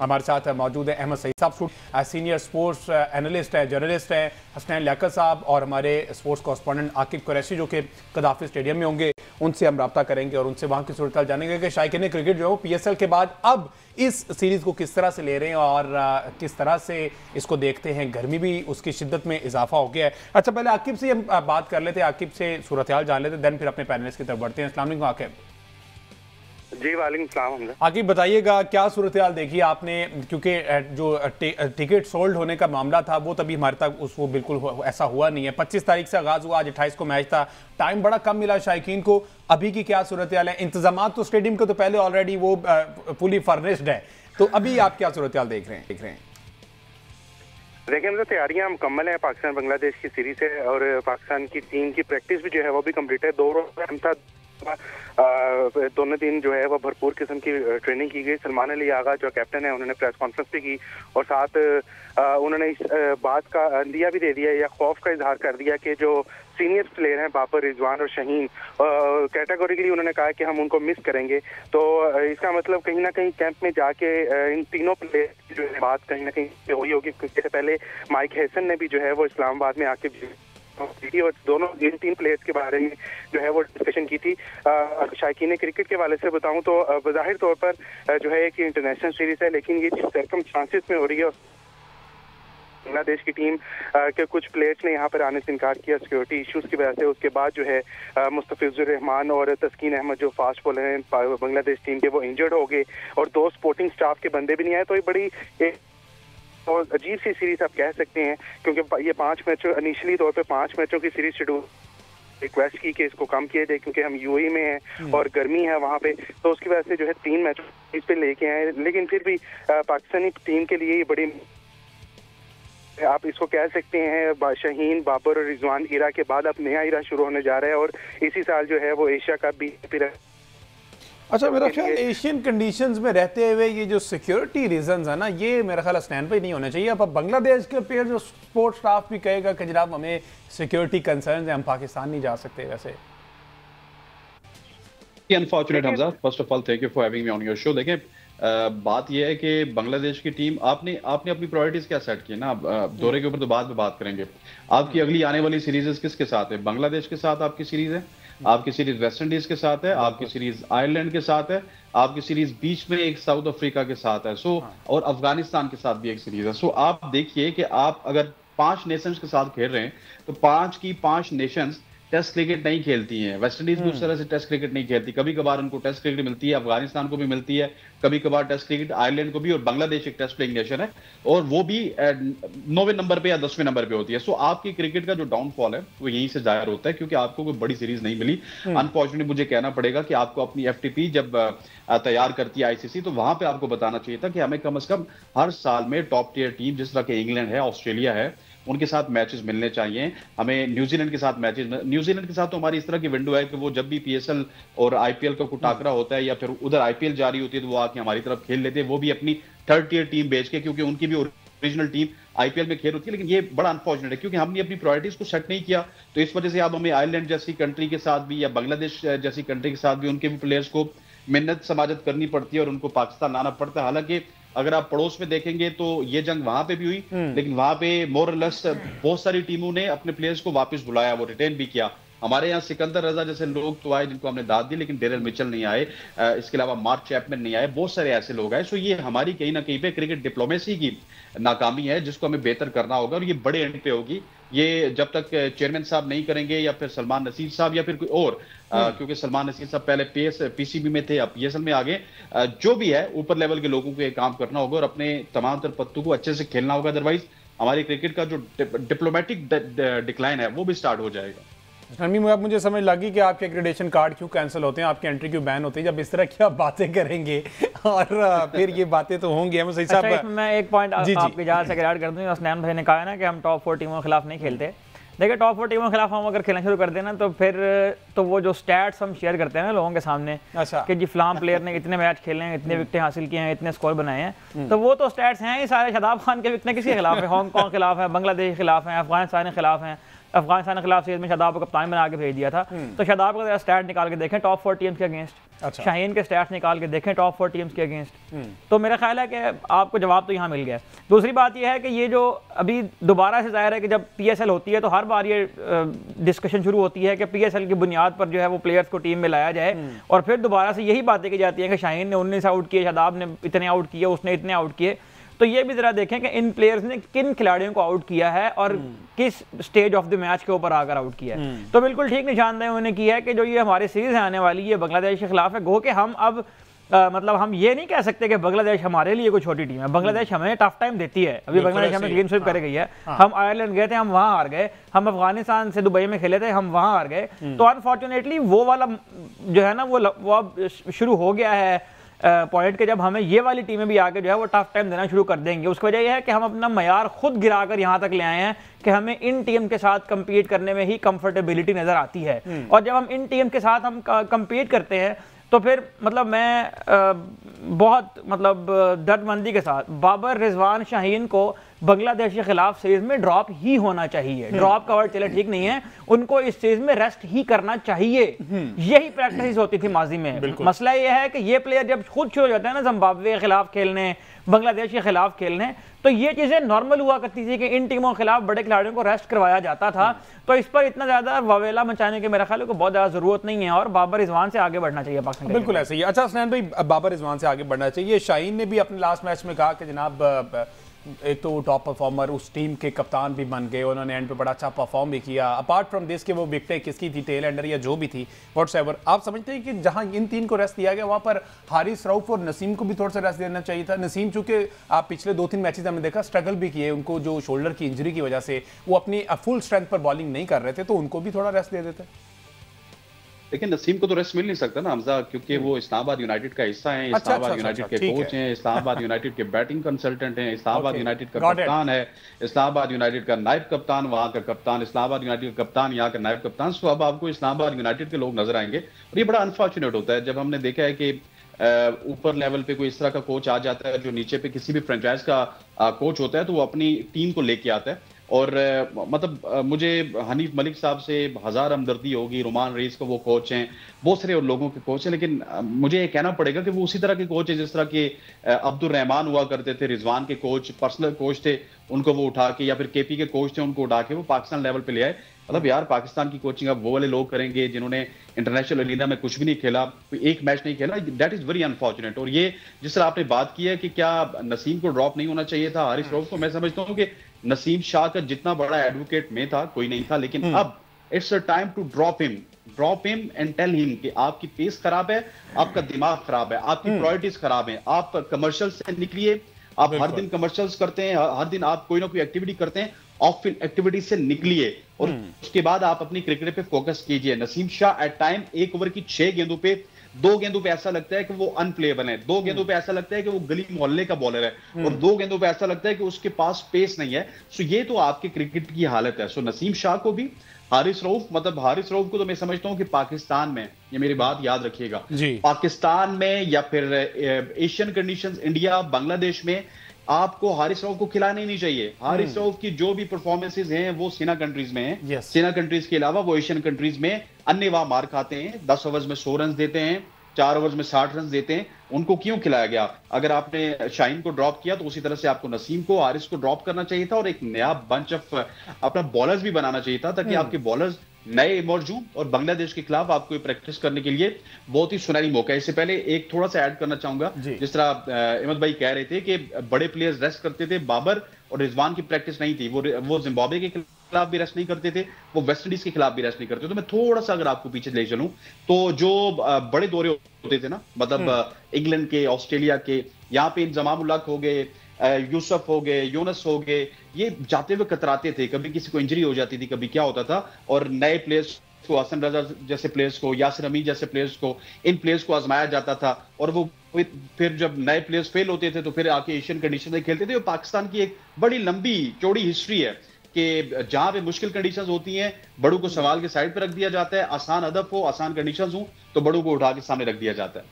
हमारे साथ मौजूद है अहमद सईद साहब, सीनियर स्पोर्ट्स एनालिस्ट है, जर्नलिस्ट हैं, हसनैन लियाकत साहब और हमारे स्पोर्ट्स कॉरेस्पॉन्डेंट आकिब कुरैशी जो कि कदाफी स्टेडियम में होंगे। उनसे हम रब्ता करेंगे और उनसे वहाँ की सूरत जानेंगे कि शायकीन क्रिकेट जो है वो PSL के बाद अब इस सीरीज़ को किस तरह से ले रहे हैं और किस तरह से इसको देखते हैं। गर्मी भी उसकी शिद्दत में इजाफा हो गया है। अच्छा, पहले आकिब से हम बात कर लेते हैं, आकिब से सूरत हाल जान लेते हैं, देन फिर अपने पैनलिस्ट की तरफ बढ़ते हैं। अस्सलाम वालेकुम आकिब। जी वालेकुम सलाम। आकिब बताइएगा क्या सूरत हाल देखी आपने, क्योंकि जो टिकट सोल्ड होने का मामला था वो तभी हमारे तक वो बिल्कुल ऐसा हुआ नहीं है। 25 तारीख से आगाज हुआ, आज 28 को मैच था, टाइम बड़ा कम मिला शायकीन को। अभी की क्या सूरत हाल है? इंतजाम तो स्टेडियम के तो पहले ऑलरेडी वो फुली फर्निश्ड है, तो अभी आप क्या सूरत हाल देख रहे हैं? देखिए, मतलब तैयारियां मुकम्मल हैं पाकिस्तान बांग्लादेश की सीरीज है और पाकिस्तान की टीम की प्रैक्टिस भी जो है वो भी कम्प्लीट है। 2 रोज दोनों दिन जो है वो भरपूर किस्म की ट्रेनिंग की गई। सलमान अली आगा जो कैप्टन है उन्होंने प्रेस कॉन्फ्रेंस भी की और साथ उन्होंने इस बात का अंदिया भी दे दिया या खौफ का इजहार कर दिया कि जो सीनियर प्लेयर हैं बाबर, रिजवान और शहीन, कैटेगोरिकली उन्होंने कहा कि हम उनको मिस करेंगे। तो इसका मतलब कहीं ना कहीं कैंप में जाके इन तीनों प्लेयर की जो है बात कहीं ना कहीं हुई होगी। इससे पहले माइक हैसन ने भी जो है वो इस्लामाबाद में आके और दोनों इन 3 प्लेयर्स के बारे में जो है वो डिस्कशन की थी। शायकीन क्रिकेट के वाले से बताऊं तो बज़ाहिर तौर पर जो है कि इंटरनेशनल सीरीज है, लेकिन ये चीज सर्कमस्टांसेस में हो रही है। बांग्लादेश की टीम के कुछ प्लेयर्स ने यहाँ पर आने से इनकार किया सिक्योरिटी इश्यूज की वजह से। उसके बाद जो है मुस्तफिजुर रहमान और तस्कीन अहमद जो फास्ट बॉलर हैं बांग्लादेश टीम के, वो इंजर्ड हो गए और 2 स्पोर्टिंग स्टाफ के बंदे भी नहीं आए। तो ये बड़ी और अजीब सी सीरीज आप कह सकते हैं, क्योंकि ये 5 मैचों इनिशियली तौर पे 5 मैचों की सीरीज शेड्यूल रिक्वेस्ट की कि इसको कम किए जाए क्योंकि हम यूएई में हैं और गर्मी है वहाँ पे, तो उसकी वजह से जो है 3 मैचों इस पे लेके आए। लेकिन फिर भी पाकिस्तानी टीम के लिए ये बड़ी, आप इसको कह सकते हैं, शहीन, बाबर और रिजवान इरा के बाद अब नया इरा शुरू होने जा रहा है और इसी साल जो है वो एशिया कप भी फिर। अच्छा, मेरा ख्याल एशियन कंडीशंस में रहते हुए ये जो सिक्योरिटी रीजंस है ना, ये मेरा ख्याल स्टैंड पे नहीं होने चाहिए। अब बांग्लादेश के प्लेयर जो स्पोर्ट्स स्टाफ भी कहेगा कि जनाब हमें सिक्योरिटी कंसर्न्स हैं, हम पाकिस्तान नहीं जा सकते। वैसे unfortunate Hamza, first of all thank you for having me on your show. देखें, बात यह है कि बांग्लादेश की टीम आपने अपनी प्रायोरिटीज क्या सेट की ना, दौरे के ऊपर तो बाद में बात करेंगे। आपकी अगली आने वाली सीरीज किसके साथ है? बांग्लादेश के साथ आपकी सीरीज है, आपकी सीरीज वेस्ट इंडीज के साथ है, आपकी सीरीज आयरलैंड के साथ है, आपकी सीरीज बीच में एक साउथ अफ्रीका के साथ है, और अफगानिस्तान के साथ भी एक सीरीज है। आप देखिए कि आप अगर 5 नेशंस के साथ खेल रहे हैं तो 5 की 5 नेशंस टेस्ट क्रिकेट नहीं खेलती हैं। वेस्ट इंडीज भी उस तरह से टेस्ट क्रिकेट नहीं खेलती, कभी कभार उनको टेस्ट क्रिकेट मिलती है, अफगानिस्तान को भी मिलती है कभी कभार टेस्ट क्रिकेट, आयरलैंड को भी, और बांग्लादेश एक टेस्ट प्लेइंग नेशन है और वो भी 9वें नंबर पे या 10वें नंबर पे होती है। सो आपकी क्रिकेट का जो डाउनफॉल है वो यहीं से जाहिर होता है क्योंकि आपको कोई बड़ी सीरीज नहीं मिली। अनफॉर्चुनेटली मुझे कहना पड़ेगा कि आपको अपनी FTP जब तैयार करती है ICC, तो वहां पे आपको बताना चाहिए था कि हमें कम से कम हर साल में टॉप टियर टीम जिस तरह के इंग्लैंड है, ऑस्ट्रेलिया है, उनके साथ मैचेस मिलने चाहिए। हमें न्यूजीलैंड के साथ मैचेस, न्यूजीलैंड के साथ तो हमारी इस तरह की विंडो है कि वो जब भी PSL और IPL का कोई टाकरा होता है या फिर उधर IPL जारी होती है तो वो आके हमारी तरफ खेल लेते हैं, वो भी अपनी 3rd टियर टीम बेच के, क्योंकि उनकी भी ओरिजिनल टीम IPL में खेल होती है। लेकिन ये बड़ा अनफॉर्चुनेट है क्योंकि हमने अपनी प्रायोरिटीज को सेट नहीं किया, तो इस वजह से अब हमें आयरलैंड जैसी कंट्री के साथ भी या बांग्लादेश जैसी कंट्री के साथ भी उनके भी प्लेयर्स को मेहनत समाजत करनी पड़ती है और उनको पाकिस्तान लाना पड़ता है। हालांकि अगर आप पड़ोस में देखेंगे तो ये जंग वहां पे भी हुई, लेकिन वहां पे मोर लेस बहुत सारी टीमों ने अपने प्लेयर्स को वापस बुलाया, वो रिटेन भी किया। हमारे यहाँ सिकंदर रजा जैसे लोग तो आए जिनको हमने दाद दी, लेकिन डेरेल मिचेल नहीं आए, इसके अलावा मार्क चैपमैन नहीं आए, बहुत सारे ऐसे लोग आए। सो ये हमारी कहीं ना कहीं पे क्रिकेट डिप्लोमेसी की नाकामी है जिसको हमें बेहतर करना होगा और ये बड़े एंड पे होगी। ये जब तक चेयरमैन साहब नहीं करेंगे या फिर सलमान नसीर साहब या फिर कोई और, क्योंकि सलमान नसीर साहब पहले PCB में थे, अब PSL में आ गए, जो भी है ऊपर लेवल के लोगों को ये काम करना होगा और अपने तमाम तर पत्तों को अच्छे से खेलना होगा, अदरवाइज हमारी क्रिकेट का जो डिप्लोमेटिक डिक्लाइन है वो भी स्टार्ट हो जाएगा। शमीम, अब मुझे समझ लगी कि आपके एक्रेडिटेशन कार्ड क्यों कैंसिल होते हैं, आपकी एंट्री क्यों बैन होती है जब इस तरह की आप बातें करेंगे और फिर ये बातें तो होंगी। हम सही साहब, अच्छा, मैं एक पॉइंट आपके जहाँ से ऐड कर दूँ। असनान भाई ने कहा है ना कि हम टॉप 4 टीमों के खिलाफ नहीं खेलते। देखिए, टॉप 4 टीमों के खिलाफ हम अगर खेलना शुरू कर देना तो फिर तो वो जो स्टैट्स हम शेयर करते हैं ना लोगों के सामने, अच्छा, कि जी फलां प्लेयर ने इतने मैच खेले हैं, इतने विकेटें हासिल किए हैं, इतने स्कोर बनाए हैं, तो वो तो स्टैट्स हैं ही सारे। शादाब खान के विकेटें किसके खिलाफ है? हांगकॉन्ग के खिलाफ है, बांग्लादेश के खिलाफ हैं, अफगानिस्तान के खिलाफ हैं, अफगानिस्तान के खिलाफ सीरीज में शादाब को कप्तान बना के भेज दिया था। तो शादाब का स्टैट निकाल के देखें टॉप 4 टीम्स के अगेंस्ट, अच्छा। शाहीन के स्टैट्स निकाल के देखें टॉप 4 टीम्स के अगेंस्ट। तो मेरा ख्याल है कि आपको जवाब तो यहाँ मिल गया। दूसरी बात यह है कि ये जो अभी दोबारा से जाहिर है कि जब PSL होती है तो हर बार ये डिस्कशन शुरू होती है कि PSL की बुनियाद पर जो है वो प्लेयर्स को टीम में लाया जाए, और फिर दोबारा से यही बातें की जाती हैं कि शाहीन ने 19 आउट किए, शादाब ने इतने आउट किए, उसने इतने आउट किए। तो ये भी जरा देखें कि इन प्लेयर्स ने किन खिलाड़ियों को आउट किया है और किस स्टेज ऑफ द मैच के ऊपर आकर आउट किया है। तो बिल्कुल ठीक निशानदेही उन्होंने की है कि जो ये हमारी सीरीज आने वाली है बांग्लादेश के खिलाफ है, गो कि हम अब मतलब हम ये नहीं कह सकते कि बांग्लादेश हमारे लिए कोई छोटी टीम है। बांग्लादेश हमें टफ टाइम देती है। अभी बांग्लादेश हमें क्लीन स्वीप करे गई है। हम आयरलैंड गए थे, हम वहां हार गए। हम अफगानिस्तान से दुबई में खेले थे, हम वहां हार गए। तो अनफॉर्चुनेटली वो वाला जो है ना वो अब शुरू हो गया है पॉइंट के जब हमें ये वाली टीमें भी आके जो है वो टफ टाइम देना शुरू कर देंगे। उसकी वजह यह है कि हम अपना मयार खुद गिराकर यहाँ तक ले आए हैं कि हमें इन टीम के साथ कंपीट करने में ही कंफर्टेबिलिटी नजर आती है। और जब हम इन टीम के साथ हम कंपीट करते हैं तो फिर मतलब मैं बहुत मतलब दर्दमंदी के साथ बाबर, रिजवान, शाहीन को बांग्लादेश के खिलाफ सीरीज में ड्रॉप ही होना चाहिए। ड्रॉप का वर्ड चले ठीक नहीं है, उनको इस सीरीज में रेस्ट ही करना चाहिए। यही प्रैक्टिस होती थी माजी में। मसला यह है कि ये प्लेयर जब खुद शुरू हो जाते हैं ना जिम्बाब्वे के खिलाफ खेलने, बांग्लादेश के खिलाफ खेलने, तो ये चीजें नॉर्मल हुआ करती थी कि इन टीमों के खिलाफ बड़े खिलाड़ियों को रेस्ट करवाया जाता था। तो इस पर इतना ज्यादा ववेला मचाने की मेरा ख्याल है को बहुत ज्यादा जरूरत नहीं है और बाबर रिजवान से आगे बढ़ना चाहिए पाकिस्तान। बिल्कुल ऐसे ही। अच्छा हसनैन भाई, बाबर रिजवान से आगे बढ़ना चाहिए। शाहीन ने भी अपने लास्ट मैच में कहा कि जनाब एक तो टॉप परफॉर्मर उस टीम के कप्तान भी बन गए, उन्होंने एंड पे बड़ा अच्छा परफॉर्म भी किया। अपार्ट फ्रॉम दिस के वो विकेटें किसकी थी, टेल एंडर या जो भी थी व्हाट्सएवर, आप समझते हैं कि जहां इन तीन को रेस्ट दिया गया वहां पर हारिस रऊफ और नसीम को भी थोड़ा सा रेस्ट देना चाहिए था? नसीम चूंकि आप पिछले 2-3 मैचेस हमने देखा स्ट्रगल भी किए, उनको जो शोल्डर की इंजरी की वजह से वो अपनी फुल स्ट्रेंथ पर बॉलिंग नहीं कर रहे थे, तो उनको भी थोड़ा रेस्ट दे देते। लेकिन नसीम को तो रेस्ट मिल नहीं सकता ना हमजा, क्योंकि वो इस्लामाबाद यूनाइटेड का हिस्सा है, इस्लामाबाद यूनाइटेड के कोच हैं, इस्लामाबाद यूनाइटेड के बैटिंग कंसल्टेंट हैं, इस्लामाबाद यूनाइटेड का कप्तान है, इस्लामाबाद यूनाइटेड का नायब कप्तान, वहां का कप्तान, इस्लामाबाद यूनाइटेड का कप्तान, यहाँ का नायब कप्तान। सो अब आपको इस्लामाबाद यूनाइटेड के लोग नजर आएंगे और ये बड़ा अनफॉर्चुनेट होता है जब हमने देखा है कि ऊपर लेवल पे कोई इस तरह का कोच आ जाता है जो नीचे पे किसी भी फ्रेंचाइज का कोच होता है, तो वो अपनी टीम को लेके आता है। और मतलब मुझे हनीफ मलिक साहब से हजार हमदर्दी होगी, रोमान रईस को वो कोच हैं, बहुत सारे और लोगों के कोच हैं, लेकिन मुझे ये कहना पड़ेगा कि वो उसी तरह के कोच है जिस तरह के अब्दुल रहमान हुआ करते थे, रिजवान के कोच पर्सनल कोच थे, उनको वो उठा के, या फिर KP के कोच थे उनको उठा के वो पाकिस्तान लेवल पे ले आए। मतलब यार पाकिस्तान की कोचिंग अब वो वाले लोग करेंगे जिन्होंने इंटरनेशनल अरीना में कुछ भी नहीं खेला, एक मैच नहीं खेला, दैट इज वेरी अनफॉर्चुनेट। और ये जिस तरह आपने बात की है कि क्या नसीम को ड्रॉप नहीं होना चाहिए था, हारिस रऊफ को, मैं समझता हूँ कि नसीम शाह का जितना बड़ा एडवोकेट में था कोई नहीं था, लेकिन अब it's a time to drop him and tell him कि आपकी पेस खराब है, आपका दिमाग खराब है, आपकी प्रायोरिटीज खराब है, आप कमर्शियल से निकलिए। आप हर दिन कमर्शियल्स करते हैं, हर दिन आप कोई ना कोई एक्टिविटी करते हैं, ऑफ फील्ड एक्टिविटी से निकलिए और उसके बाद आप अपनी क्रिकेट पे फोकस कीजिए। Naseem Shah at time 1 over की 6 गेंदों पे 2 गेंदों पे ऐसा लगता है कि वो अनप्लेएबल है, 2 गेंदों पे ऐसा लगता है कि वो गली मोहल्ले का बॉलर है, और 2 गेंदों पे ऐसा लगता है कि उसके पास पेस नहीं है। सो ये तो आपके क्रिकेट की हालत है। सो नसीम शाह को भी, हारिस रऊफ, मतलब हारिस रऊफ को तो मैं समझता हूं कि पाकिस्तान में, ये मेरी बात याद रखिएगा, पाकिस्तान में या फिर एशियन कंडीशंस, इंडिया बांग्लादेश में आपको हारिस रऊफ को खिलाना ही नहीं चाहिए। हारिस रऊफ की जो भी परफॉर्मेंसेज हैं वो सेना कंट्रीज में हैं। सेना कंट्रीज के अलावा वो एशियन कंट्रीज में अन्यवाह मार खाते हैं, 10 ओवर्स में 100 रन देते हैं, 4 ओवर्स में 60 रन देते हैं। उनको क्यों खिलाया गया? अगर आपने शाहीन को ड्रॉप किया तो उसी तरह से आपको नसीम को, हारिस को ड्रॉप करना चाहिए था और एक नया बंच ऑफ अपना बॉलर्स भी बनाना चाहिए था, ताकि आपके बॉलर्स नए इमर्ज हों और बांग्लादेश के खिलाफ आपको प्रैक्टिस करने के लिए बहुत ही सुनहरी मौका है। इससे पहले एक थोड़ा सा ऐड करना चाहूंगा, जिस तरह अहमद भाई कह रहे थे कि बड़े प्लेयर्स रेस्ट करते थे, बाबर और रिजवान की प्रैक्टिस नहीं थी, वो जिम्बाब्वे के खिलाफ भी रेस्ट नहीं करते थे, वो वेस्ट इंडीज के खिलाफ भी रेस्ट नहीं करते। तो मैं थोड़ा सा अगर आपको पीछे ले चलूं तो जो बड़े दौरे होते थे ना, मतलब इंग्लैंड के, ऑस्ट्रेलिया के, यहाँ पे इंजमाम उल हक हो गए, यूसुफ हो गए, यूनस हो गए, ये जाते हुए कतराते थे, कभी किसी को इंजरी हो जाती थी, कभी क्या होता था, और नए प्लेयर्स को, हसन रजा जैसे प्लेयर्स को, यासिर अमीन जैसे प्लेयर्स को, इन प्लेयर्स को आजमाया जाता था, और वो फिर जब नए प्लेयर्स फेल होते थे तो फिर आके एशियन कंडीशन में खेलते थे। और पाकिस्तान की एक बड़ी लंबी चौड़ी हिस्ट्री है कि जहां पे मुश्किल कंडीशंस होती हैं, बड़ू को सवाल के साइड पे रख दिया जाता है, आसान अदब हो, आसान कंडीशंस हो तो बड़ू को उठा के सामने रख दिया जाता है।